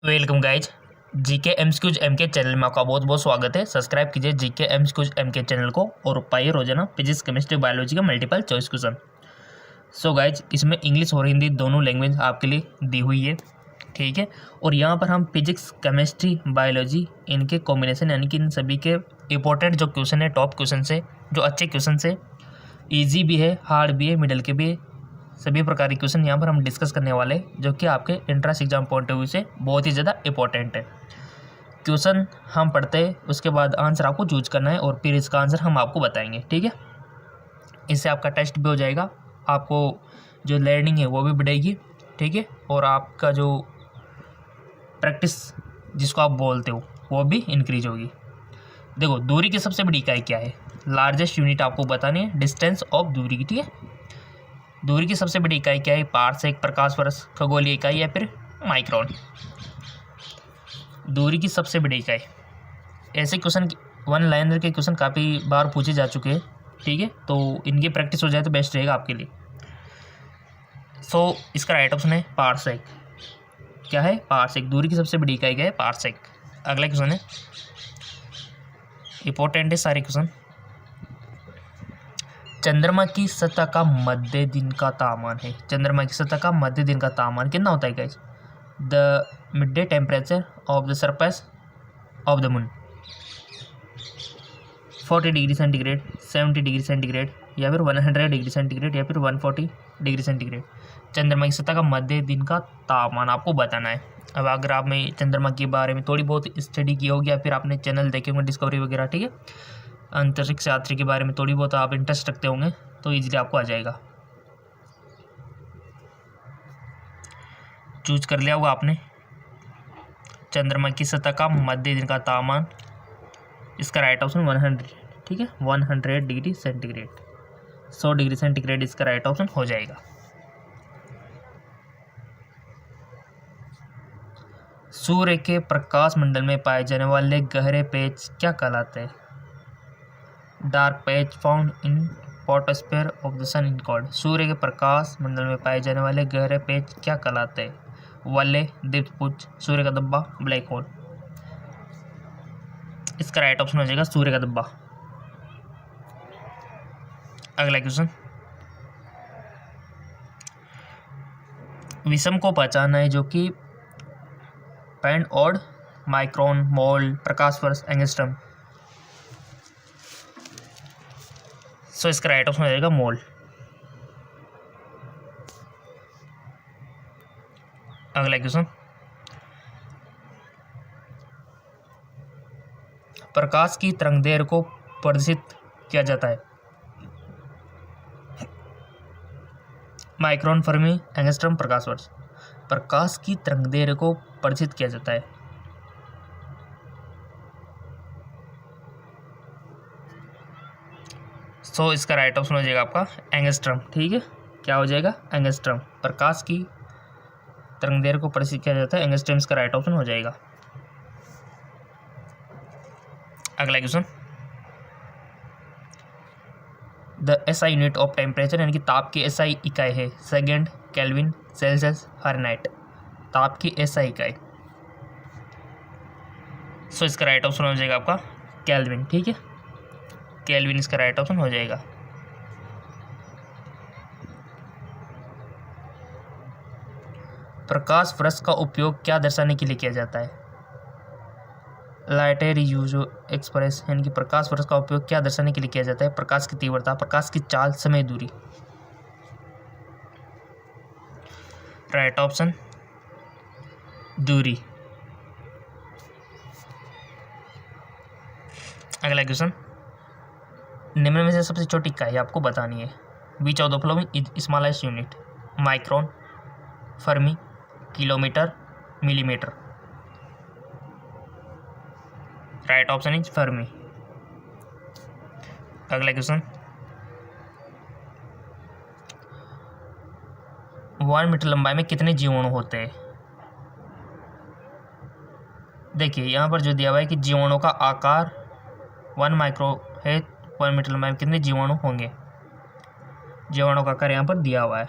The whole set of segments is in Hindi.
Welcome guys. GK MCQs MK channel में आपका बहुत बहुत स्वागत है। सब्सक्राइब कीजिए जीके एमसीक्यूज एमके चैनल को और पाइए रोजाना फिजिक्स केमिस्ट्री बायोलॉजी का multiple choice question. So guys, इसमें इंग्लिश और हिंदी दोनों लैंग्वेज आपके लिए दी हुई है, ठीक है। और यहाँ पर हम फिजिक्स केमिस्ट्री बायोलॉजी इनके कॉम्बिनेशन यानी कि इन सभी के इंपॉर्टेंट जो क्वेश्चन है, टॉप क्वेश्चन है, जो अच्छे क्वेश्चन है, ईजी भी है, हार्ड भी है, मिडल के भी है, सभी प्रकार के क्वेश्चन यहाँ पर हम डिस्कस करने वाले हैं, जो कि आपके entrance exam point of view से बहुत ही ज़्यादा इंपॉर्टेंट है। क्वेश्चन हम पढ़ते हैं, उसके बाद आंसर आपको चूज करना है और फिर इसका आंसर हम आपको बताएंगे, ठीक है। इससे आपका टेस्ट भी हो जाएगा, आपको जो लर्निंग है वो भी बढ़ेगी, ठीक है। और आपका जो प्रैक्टिस जिसको आप बोलते हो वो भी इंक्रीज होगी। देखो, दूरी की सबसे बड़ी इकाई क्या है? लार्जेस्ट यूनिट आपको बतानी है, डिस्टेंस ऑफ दूरी की, ठीक है। दूरी की सबसे बड़ी इकाई क्या है? पारसेक, प्रकाश वर्ष, खगोलीय इकाई या फिर माइक्रोन। दूरी की सबसे बड़ी इकाई, ऐसे क्वेश्चन वन लाइनर के क्वेश्चन काफ़ी बार पूछे जा चुके हैं, ठीक है। तो इनकी प्रैक्टिस हो जाए तो बेस्ट रहेगा आपके लिए। सो इसका राइट ऑप्शन है पारसेक। क्या है? पारसेक। दूरी की सबसे बड़ी इकाई क्या है? पारसेक। अगला क्वेश्चन है, इंपॉर्टेंट है सारे क्वेश्चन। चंद्रमा की सतह का मध्य दिन का तापमान है। चंद्रमा की सतह का मध्य दिन का तापमान कितना होता है guys? The mid day temperature of the surface of the moon, 40 degree centigrade, 70 degree centigrade या फिर 100 डिग्री सेंटीग्रेड या फिर 140 डिग्री सेंटीग्रेड। चंद्रमा की सतह का मध्य दिन का तापमान आपको बताना है। अब अगर आपने चंद्रमा के बारे में थोड़ी बहुत स्टडी की होगी या फिर आपने चैनल देखे होंगे डिस्कवरी वगैरह, ठीक है, अंतरिक्ष यात्री के बारे में थोड़ी बहुत आप इंटरेस्ट रखते होंगे तो इजीली आपको आ जाएगा। चूज कर लिया होगा आपने चंद्रमा की सतह का मध्य दिन का तापमान। इसका राइट ऑप्शन 100, ठीक है, 100 डिग्री सेंटीग्रेड, 100 डिग्री सेंटीग्रेड इसका राइट ऑप्शन हो जाएगा। सूर्य के प्रकाश मंडल में पाए जाने वाले गहरे पेच क्या कहलाते हैं? Dark patch found in photosphere of the sun in called. सूर्य के प्रकाश मंडल में पाए जाने वाले गहरे पेच क्या कहलाते हैं? वलय, दीप्तपुंज, सूर्य का धब्बा, ब्लैक होल। इसका राइट ऑप्शन हो जाएगा सूर्य का धब्बा। अगला क्वेश्चन, विषम को पहचाना है जो कि पेंड ऑड, माइक्रोन, मोल, प्रकाश वर्ष, एंगस्ट्रम। सो इसका राइट ऑप्शन हो जाएगा मोल। अगला क्वेश्चन, प्रकाश की तरंगदैर्घ्य को प्रदर्शित किया जाता है? माइक्रोन, फर्मी, एंगस्ट्रम, प्रकाश वर्ष। प्रकाश की तरंगदैर्घ्य को प्रदर्शित किया जाता है सो इसका राइट ऑप्शन हो जाएगा आपका एंगस्ट्रम, ठीक है। क्या हो जाएगा? एंगस्ट्रम। प्रकाश की तरंगदैर्घ्य को प्रदर्शित किया जाता है, एंगस्ट्रम इसका राइट ऑप्शन हो जाएगा। अगला question, the SI unit of temperature यानी कि ताप की एसआई इकाई है? Second, kelvin, Celsius, Fahrenheit. ताप की एसआई इकाई, सो इसका राइट ऑप्शन हो जाएगा आपका केल्विन, ठीक है। केल्विन इसका राइट ऑप्शन हो जाएगा। प्रकाश वर्ष का उपयोग क्या दर्शाने के लिए किया जाता है? लाइटर यूज एक्सप्रेस यानी कि प्रकाश वर्ष का उपयोग क्या दर्शाने के लिए किया जाता है? प्रकाश की तीव्रता, प्रकाश की चाल, समय, दूरी। राइट ऑप्शन दूरी। अगला क्वेश्चन, निम्न में से सबसे छोटी इकाई आपको बतानी है। Which of the following is smallest unit? Micron, Fermi, kilometre, millimetre. Right option is Fermi. अगला क्वेश्चन, 1 मीटर लंबाई में कितने जीवाणु होते हैं? देखिए यहाँ पर जो दिया हुआ है कि जीवाणु का आकार 1 माइक्रो है, 1 मीटर लंबाई में कितने जीवाणु होंगे? जीवाणु का आकार यहाँ पर दिया हुआ है,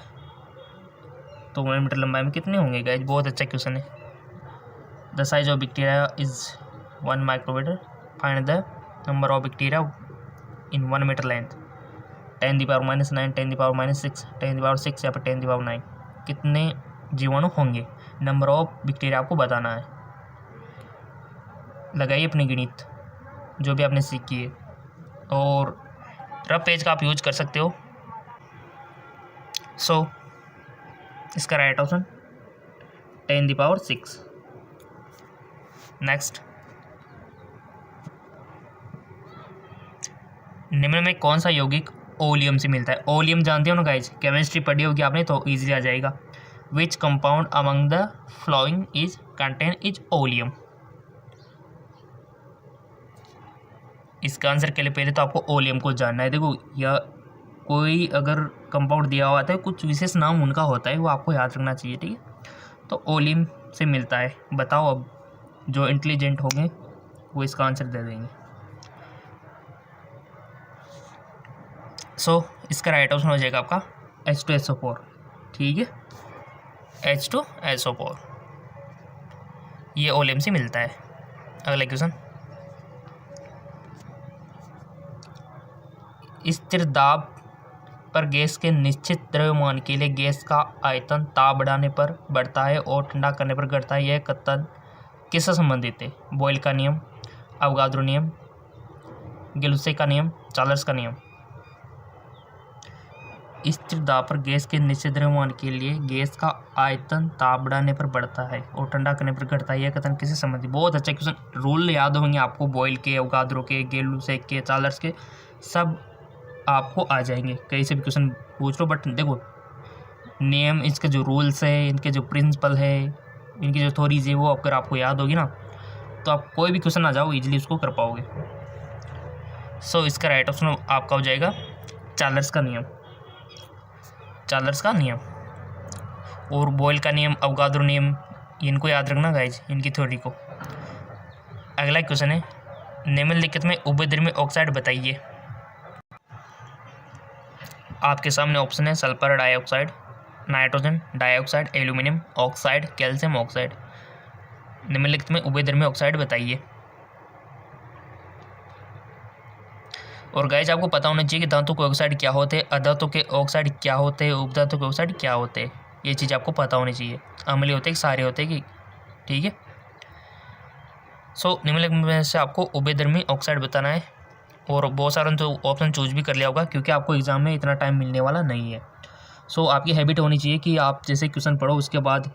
तो 1 मीटर लंबाई में कितने होंगे गाइस? बहुत अच्छा क्वेश्चन है। The size of bacteria is 1 micrometre, find the number of bacteria in 1 metre length, 10⁻⁹, 10⁻⁶, 10⁻⁶ या फिर 10⁻⁹, कितने जीवाणु होंगे, नंबर ऑफ बैक्टीरिया आपको बताना है। लगाइए अपनी गिनती जो भी आपने सीखी है, और रफ पेज का आप यूज कर सकते हो। सो इसका राइट ऑप्शन 10⁶। नेक्स्ट, निम्न में कौन सा यौगिक ओलियम से मिलता है? ओलियम जानते हो ना गाइज, केमिस्ट्री पढ़ी होगी आपने तो इजीली आ जाएगा। Which compound among the following is contain is oleum? इसका आंसर के लिए पहले तो आपको ओलियम को जानना है। देखो, या कोई अगर कंपाउंड दिया हुआ है, कुछ विशेष नाम उनका होता है, वो आपको याद रखना चाहिए, ठीक है। तो ओलियम से मिलता है। बताओ, अब जो इंटेलिजेंट होंगे वो इसका आंसर दे देंगे। सो इसका राइट ऑप्शन हो जाएगा आपका H2SO4, ठीक है, H2SO4 ये ओलियम से मिलता है। अगला क्वेश्चन, स्थिर दाब पर गैस के निश्चित द्रव्यमान के लिए गैस का आयतन ताप बढ़ाने पर बढ़ता है और ठंडा करने पर घटता है। यह कथन किससे संबंधित है? बॉयल का नियम, अवगाद्रो नियम, गिलुसे का नियम, चार्ल्स का नियम। स्थिर दाब पर गैस के निश्चित द्रव्यमान के लिए गैस का आयतन ताप बढ़ाने पर बढ़ता है और ठंडा करने पर घटता है। यह कथन किससे संबंधित? बहुत अच्छा क्वेश्चन, रूल याद होंगे आपको, बॉयल के, अवगाद्रो के, गिलुसे के, चार्ल्स के, सब आपको आ जाएंगे। कहीं से भी क्वेश्चन पूछ लो, बट देखो नियम, इसके जो रूल्स है, इनके जो प्रिंसिपल है, इनकी जो थ्योरीज है, वो अगर आपको याद होगी ना तो आप कोई भी क्वेश्चन आ जाओ इजीली उसको कर पाओगे। सो इसका राइट ऑप्शन आपका हो जाएगा चार्ल्स का नियम, चार्ल्स का नियम। और बॉयल का नियम, अवगाद्रो नियम, इनको याद रखना गाइज, इनकी थ्योरी को। अगला क्वेश्चन है, निम्नलिखित में उभयधर्मी ऑक्साइड बताइए। आपके सामने ऑप्शन है sulphur dioxide, nitrogen dioxide, aluminium oxide, calcium oxide. निम्नलिखित में उभयधर्मी ऑक्साइड बताइए। और गाइज आपको पता होना चाहिए कि धातु के ऑक्साइड क्या होते हैं, अधातु के ऑक्साइड क्या होते हैं, उपधातु के ऑक्साइड क्या होते हैं, ये चीज़ आपको पता होनी चाहिए। अम्लीय होते हैं कि सारे होते हैं कि, ठीक है। सो निम्नलिखित में से आपको उभयधर्मी ऑक्साइड बताना है, और बहुत सारे तो ऑप्शन चूज भी कर लिया होगा क्योंकि आपको एग्जाम में इतना टाइम मिलने वाला नहीं है। सो आपकी हैबिट होनी चाहिए कि आप जैसे क्वेश्चन पढ़ो उसके बाद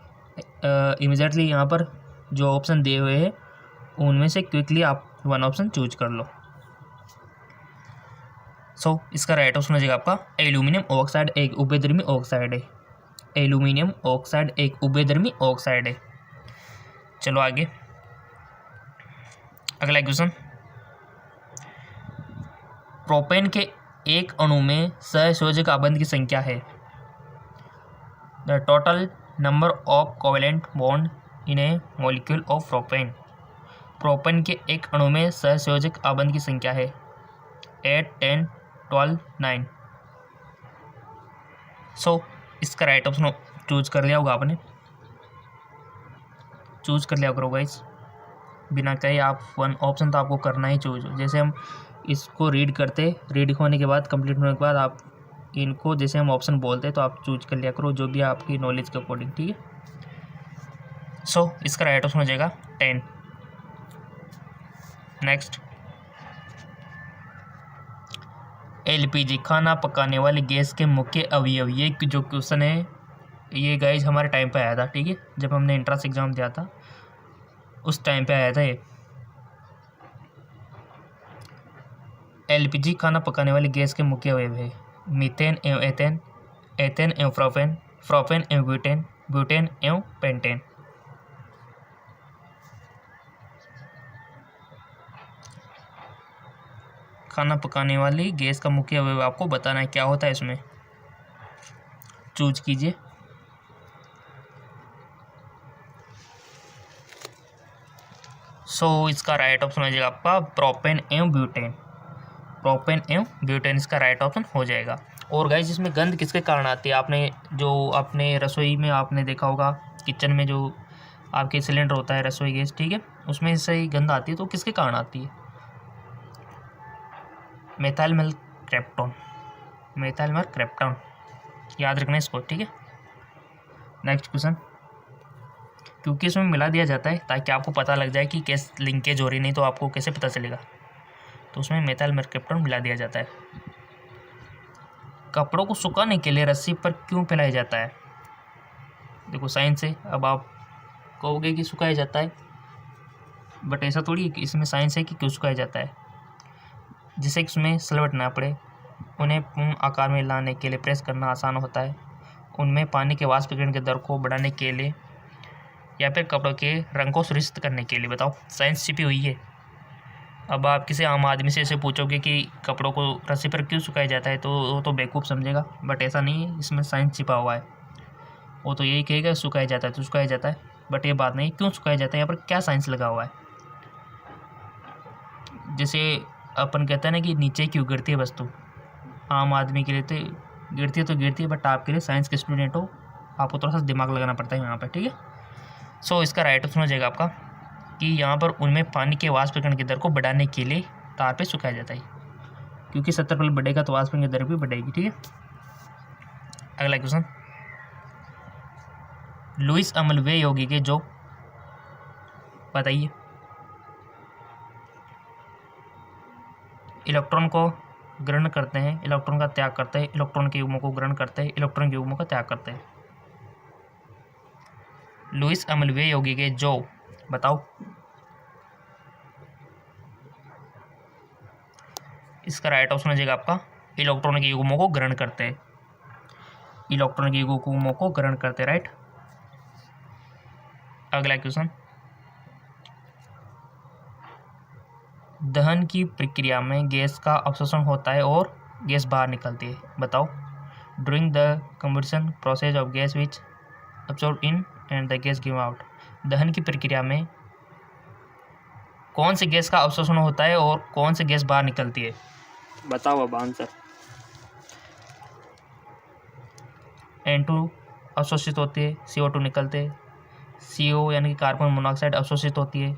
इमीडिएटली यहाँ पर जो ऑप्शन दिए हुए हैं उनमें से क्विकली आप वन ऑप्शन चूज कर लो। सो इसका राइट ऑप्शन हो जाएगा आपका एल्यूमिनियम ऑक्साइड एक उभयधर्मी ऑक्साइड है। एल्यूमिनियम ऑक्साइड एक उभयधर्मी ऑक्साइड है। चलो आगे, अगला क्वेश्चन, प्रोपेन के एक अणु में सहसंयोजक आबंध की संख्या है। The total number of covalent bond in A molecule of propane. Propane के एक अणु में सहसंयोजक आबंध की संख्या है 8, 10, 12, 9। सो इसका राइट ऑप्शन चूज कर लिया होगा आपने, चूज कर लिया करो गाइस, बिना कहे आप वन ऑप्शन तो आपको करना ही चूज। जैसे हम इसको रीड करते, रीड होने के बाद, कंप्लीट होने के बाद आप इनको जैसे हम ऑप्शन बोलते हैं तो आप चूज कर लिया करो जो भी आपकी नॉलेज के अकॉर्डिंग, ठीक है। सो इसका राइट ऑप्शन हो जाएगा 10। नेक्स्ट, एलपीजी खाना पकाने वाली गैस के मुख्य अवयव। ये जो क्वेश्चन है ये गाइज हमारे टाइम पे आया था, ठीक है, जब हमने एंट्रेंस एग्जाम दिया था उस टाइम पे आया था ये। एलपीजी खाना पकाने वाली गैस के मुख्य अवयव है मीथेन एवं एथेन, एथेन एवं प्रोपेन, प्रोपेन एवं ब्यूटेन, ब्यूटेन एवं पेंटेन। खाना पकाने वाली गैस का मुख्य अवयव आपको बताना है, क्या होता है इसमें, चूज कीजिए। सो इसका राइट ऑप्शन हो जाएगा आपका प्रोपेन एवं ब्यूटेन, प्रोपेन एवं ब्यूटेन इसका राइट ऑप्शन हो जाएगा। और गाइस इसमें गंध किसके कारण आती है? आपने जो अपने रसोई में आपने देखा होगा, किचन में जो आपके सिलेंडर होता है रसोई गैस, ठीक है, उसमें से ही गंध आती है, तो किसके कारण आती है? मेथाइल मेरकैप्टोन, मेथाइल मेरकैप्टोन, याद रखना इसको, ठीक है। नेक्स्ट क्वेश्चन, क्योंकि इसमें मिला दिया जाता है ताकि आपको पता लग जाए कि कैसे लिंकेज हो रही, नहीं तो आपको कैसे पता चलेगा, तो उसमें मेथाइल मेरकैप्टोन मिला दिया जाता है। कपड़ों को सुखाने के लिए रस्सी पर क्यों फैलाया जाता है? देखो साइंस है, अब आप कहोगे कि सुखाया जाता है, बट ऐसा थोड़ी है कि इसमें साइंस है कि क्यों सुखाया जाता है। जिससे कि उसमें सलवट ना पड़े, उन्हें पूर्ण आकार में लाने के लिए प्रेस करना आसान होता है, उनमें पानी के वाष्पीकरण के दर को बढ़ाने के लिए, या फिर कपड़ों के रंग को सुनिश्चित करने के लिए। बताओ, साइंस छिपी हुई है। अब आप किसी आम आदमी से ऐसे पूछोगे कि कपड़ों को रस्सी पर क्यों सुखाया जाता है, तो वो तो बेवकूफ़ समझेगा, बट ऐसा नहीं है, इसमें साइंस छिपा हुआ है। वो तो यही कहेगा सुखाया जाता है तो सुखाया जाता है, बट ये बात नहीं क्यों सुखाया जाता है, यहाँ पर क्या साइंस लगा हुआ है। जैसे अपन कहते हैं ना कि नीचे क्यों गिरती है वस्तु, आम आदमी के लिए तो गिरती है, बट आपके लिए साइंस के स्टूडेंट हो, आपको थोड़ा सा दिमाग लगाना पड़ता है यहाँ पर, ठीक है। सो इसका राइट ऑप्शन हो जाएगा आपका कि यहाँ पर उनमें पानी के वाष्पीकरण की दर को बढ़ाने के लिए तार पे सुखाया जाता है, क्योंकि क्षेत्रफल बढ़ेगा तो वाष्पीकरण की दर भी बढ़ेगी, ठीक है। अगला क्वेश्चन, लुईस अमल वे यौगिक के जो, बताइए, इलेक्ट्रॉन को ग्रहण करते हैं, इलेक्ट्रॉन का त्याग करते हैं, इलेक्ट्रॉन के युग्मों को ग्रहण करते हैं, इलेक्ट्रॉन के युग्मों का त्याग करते हैं। लुईस अमल वे यौगिक के जो, बताओ। इसका राइट ऑप्शन हो जाएगा आपका इलेक्ट्रॉन के युग्मों को ग्रहण करते हैं, इलेक्ट्रॉन के युग्मों को ग्रहण करते, राइट। अगला क्वेश्चन, दहन की प्रक्रिया में गैस का अवशोषण होता है और गैस बाहर निकलती है। बताओ, during the combustion process of gas which absorb in and the gas give out. दहन की प्रक्रिया में कौन सी गैस का अवशोषण होता है और कौन सी गैस बाहर निकलती है? बताओ अब आंसर। N2 अवशोषित होती है, CO2 निकलते हैं, CO यानी कि कार्बन मोनोऑक्साइड अवशोषित होती है,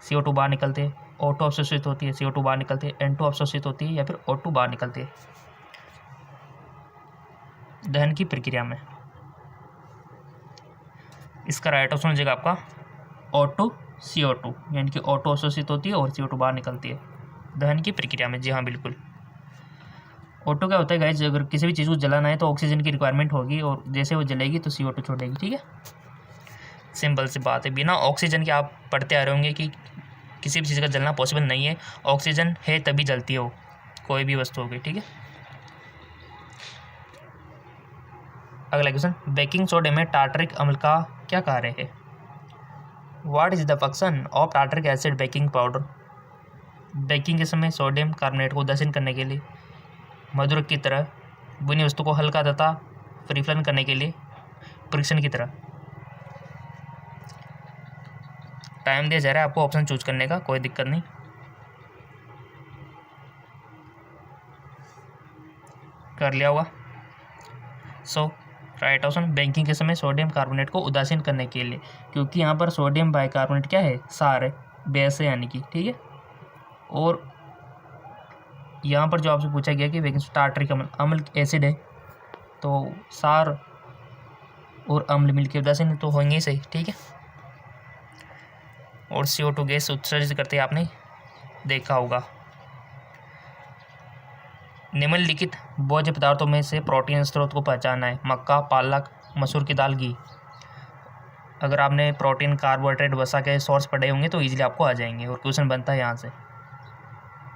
CO2 बाहर निकलते हैं, O2 अवशोषित होती है, CO2 बाहर निकलते हैं, N2 अवशोषित होती है या फिर O2 बाहर निकलती है दहन की प्रक्रिया में। इसका राइट ऑप्शन हो जाएगा आपका O2 CO2, यानी कि O2 अवशोषित होती है और CO2 बाहर निकलती है दहन की प्रक्रिया में। जी हाँ, बिल्कुल। O2 क्या होता है गाइस, अगर किसी भी चीज़ को जलाना है तो ऑक्सीजन की रिक्वायरमेंट होगी, और जैसे वो जलेगी तो CO2 छोड़ेगी, ठीक है। सिंपल सी बात है, बिना ऑक्सीजन के आप पढ़ते आ रहे होंगे कि किसी भी चीज़ का जलना पॉसिबल नहीं है, ऑक्सीजन है तभी जलती हो कोई भी वस्तु होगी, ठीक है। अगला क्वेश्चन, बेकिंग सोडा में टार्टरिक अम्ल का क्या कार्य है? What is the function of tartaric acid baking powder? Baking के समय सोडियम कार्बोनेट को उदासीन करने के लिए, मधुरक की तरह बुनी वस्तु को हल्का तथा परिफलन करने के लिए, परीक्षण की तरह। टाइम दिया जा रहा है आपको ऑप्शन चूज करने का, कोई दिक्कत नहीं। कर लिया होगा। सो राइट ऑप्शन, बेकिंग के समय सोडियम कार्बोनेट को उदासीन करने के लिए, क्योंकि यहाँ पर सोडियम बाइकार्बोनेट क्या है, सार है, बेस है यानी कि, ठीक है। और यहाँ पर जो आपसे पूछा गया कि बेकिंग टार्टरिक अम्ल एसिड है, तो सार और अम्ल मिलकर उदासीन तो होंगे ही सही, ठीक है। और CO2 गैस उत्सर्जित करते आपने देखा होगा। निम्नलिखित भोज्य पदार्थों में से प्रोटीन स्रोत को पहचानना है। मक्का, पालक, मसूर की दाल, घी। अगर आपने प्रोटीन, कार्बोहाइड्रेट, वसा के सोर्स पढ़े होंगे तो इजीली आपको आ जाएंगे, और क्वेश्चन बनता है यहाँ से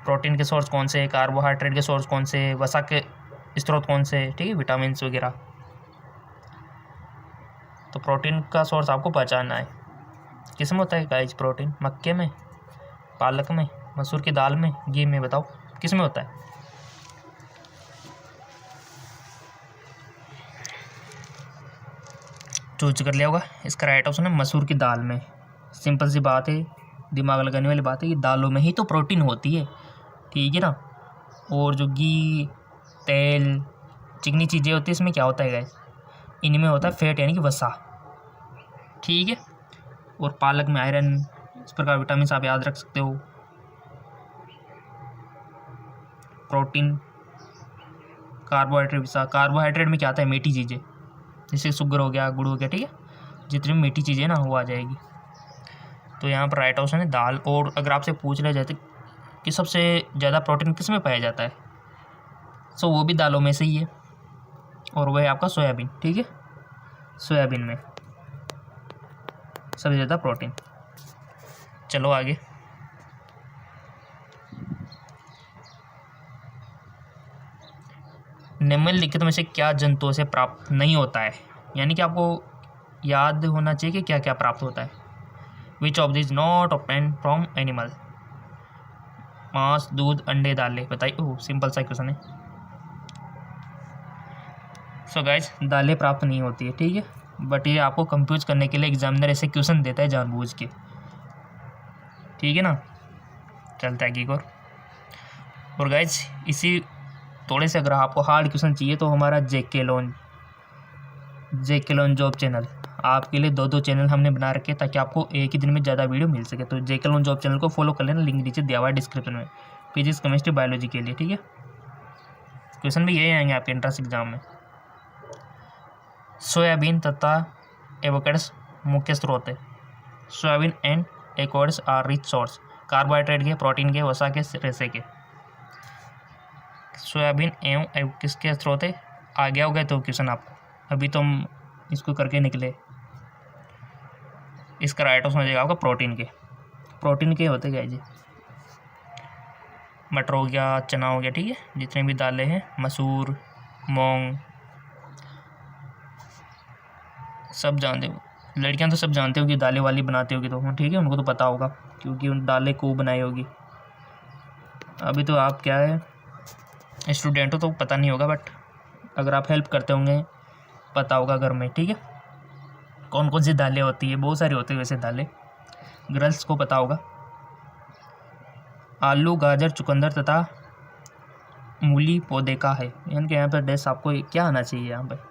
प्रोटीन के सोर्स कौन से, कार्बोहाइड्रेट के सोर्स कौन से, वसा के स्रोत कौन से, ठीक है, विटामिन वगैरह। तो प्रोटीन का सोर्स आपको पहचानना है। किस में होता है गाइस प्रोटीन? मक्के में, पालक में, मसूर की दाल में, घी में। बताओ किस में होता है? चूज कर लिया होगा। इसका राइट ऑप्शन है मसूर की दाल में। सिंपल सी बात है, दिमाग लगाने वाली बात है कि दालों में ही तो प्रोटीन होती है, ठीक है ना। और जो घी, तेल, चिकनी चीज़ें होती है, इसमें क्या होता है गाइस, इनमें होता है फैट यानी कि वसा, ठीक है। और पालक में आयरन, इस प्रकार विटामिन आप याद रख सकते हो। प्रोटीन, कार्बोहाइड्रेट में क्या आता है, मीठी चीज़ें, जैसे शुगर हो गया, गुड़ हो गया, ठीक है, जितनी भी मीठी चीज़ें ना वो आ जाएगी। तो यहाँ पर राइट ऑप्शन है दाल। और अगर आपसे पूछ लिया जाए कि सबसे ज़्यादा प्रोटीन किस में पाया जाता है, सो वो भी दालों में से ही है, और वह है आपका सोयाबीन, ठीक है, सोयाबीन में सबसे ज़्यादा प्रोटीन। चलो आगे। निम्नलिखित में से क्या जंतुओं से प्राप्त नहीं होता है, यानी कि आपको याद होना चाहिए कि क्या क्या प्राप्त होता है। Which of this not obtained from animal. मांस, दूध, अंडे, दालें, बताइए। ओह सिंपल सा क्वेश्चन है। सो गाइज दालें प्राप्त नहीं होती है, ठीक है, बट ये आपको कंफ्यूज करने के लिए एग्जामिनर ऐसे क्वेश्चन देता है जानबूझ के, ठीक है ना। चलता है आगे और गाइज इसी थोड़े से अगर आपको हार्ड क्वेश्चन चाहिए तो हमारा जेके लोन जॉब चैनल, आपके लिए 2 चैनल हमने बना रखे हैं ताकि आपको एक ही दिन में ज़्यादा वीडियो मिल सके। तो जेके लोन जॉब चैनल को फॉलो कर लेना, लिंक नीचे दिया हुआ है डिस्क्रिप्शन में, फिजिक्स, केमिस्ट्री, बायोलॉजी के लिए, ठीक है। क्वेश्चन भी यही आएंगे आपके एंट्रेंस एग्जाम में। सोयाबीन तथा एवोकाडोस मुख्य स्रोत है। Soybean and avocados are rich source, carbohydrate के, प्रोटीन के, वसा के, रेसे के। सोयाबीन एवं किसके स्रोत है, आ गया होगा तो क्वेश्चन आपको, अभी तो हम इसको करके निकले। इसका राइट ऑप्शन हो जाएगा आपका प्रोटीन के होते क्या जी, मटर हो गया, चना हो गया, ठीक है, जितने भी दालें हैं, मसूर, मूंग, सब जानते हो। लड़कियां तो सब जानते हो कि दालें वाली बनाती होगी, तो ठीक है, उनको तो पता होगा क्योंकि उन दालें को बनाई होगी। अभी तो आप क्या है स्टूडेंट हो तो पता नहीं होगा, बट अगर आप हेल्प करते होंगे पता होगा घर में, ठीक है, कौन कौन सी दालें होती है। बहुत सारी होती है वैसे दालें, गर्ल्स को पता होगा। आलू, गाजर, चुकंदर तथा मूली पौधे का है, यानी कि यहाँ पर डैश आपको क्या आना चाहिए, यहाँ पर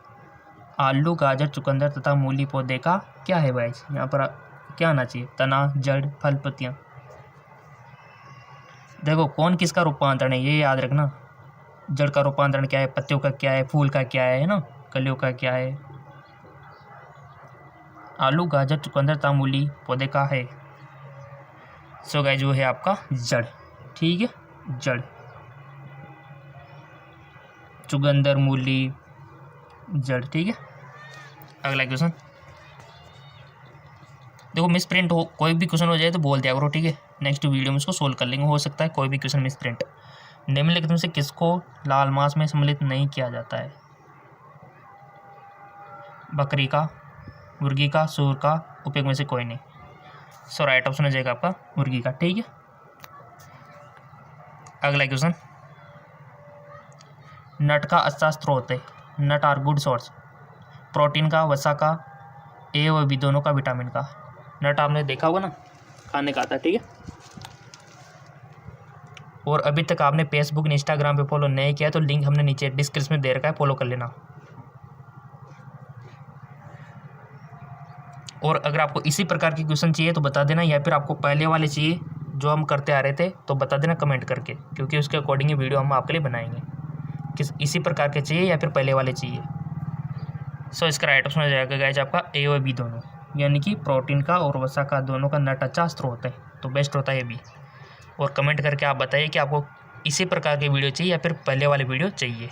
आलू, गाजर, चुकंदर तथा मूली पौधे का क्या है भाई, यहाँ पर क्या आना चाहिए, तना, जड़, फल, पत्तियाँ। देखो कौन किसका रूपांतरण है ये याद रखना, जड़ का रूपांतरण क्या है, पत्तियों का क्या है, फूल का क्या है ना, कलियों का क्या है। आलू, गाजर, चुकंदर तथा मूली पौधे का है, सो गाइस वो है आपका जड़, ठीक है, जड़, चुकंदर, मूली, जड़, ठीक है। अगला क्वेश्चन देखो, मिस प्रिंट हो, कोई भी क्वेश्चन हो जाए तो बोल दिया करो, ठीक है, नेक्स्ट वीडियो में इसको सोल्व कर लेंगे, हो सकता है कोई भी क्वेश्चन मिस प्रिंट। निम्नलिखित में से किसको लाल मांस में सम्मिलित नहीं किया जाता है, बकरी का, मुर्गी का, सूअर का, उपयोग में से कोई नहीं। सो राइट ऑप्शन हो जाएगा आपका मुर्गी का, ठीक है। अगला क्वेश्चन, नट का अच्छा स्रोत है, नट आर गुड सोर्स, प्रोटीन का, वसा का, ए और बी दोनों का, विटामिन का। नट आपने देखा होगा ना, खाने का आता है, ठीक है। और अभी तक आपने फेसबुक, इंस्टाग्राम पे फॉलो नहीं किया तो लिंक हमने नीचे डिस्क्रिप्शन में दे रखा है, फॉलो कर लेना। और अगर आपको इसी प्रकार के क्वेश्चन चाहिए तो बता देना, या फिर आपको पहले वाले चाहिए जो हम करते आ रहे थे तो बता देना कमेंट करके, क्योंकि उसके अकॉर्डिंग ही वीडियो हम आपके लिए बनाएंगे। किस इसी प्रकार के चाहिए या फिर पहले वाले चाहिए। सो इसका राइट ऑप्शन हो जाएगा गाइस आपका ए और बी दोनों, यानी कि प्रोटीन का और वसा का दोनों का नट अच्छा स्रोत है, तो बेस्ट होता है बी। और कमेंट करके आप बताइए कि आपको इसी प्रकार की वीडियो चाहिए या फिर पहले वाली वीडियो चाहिए।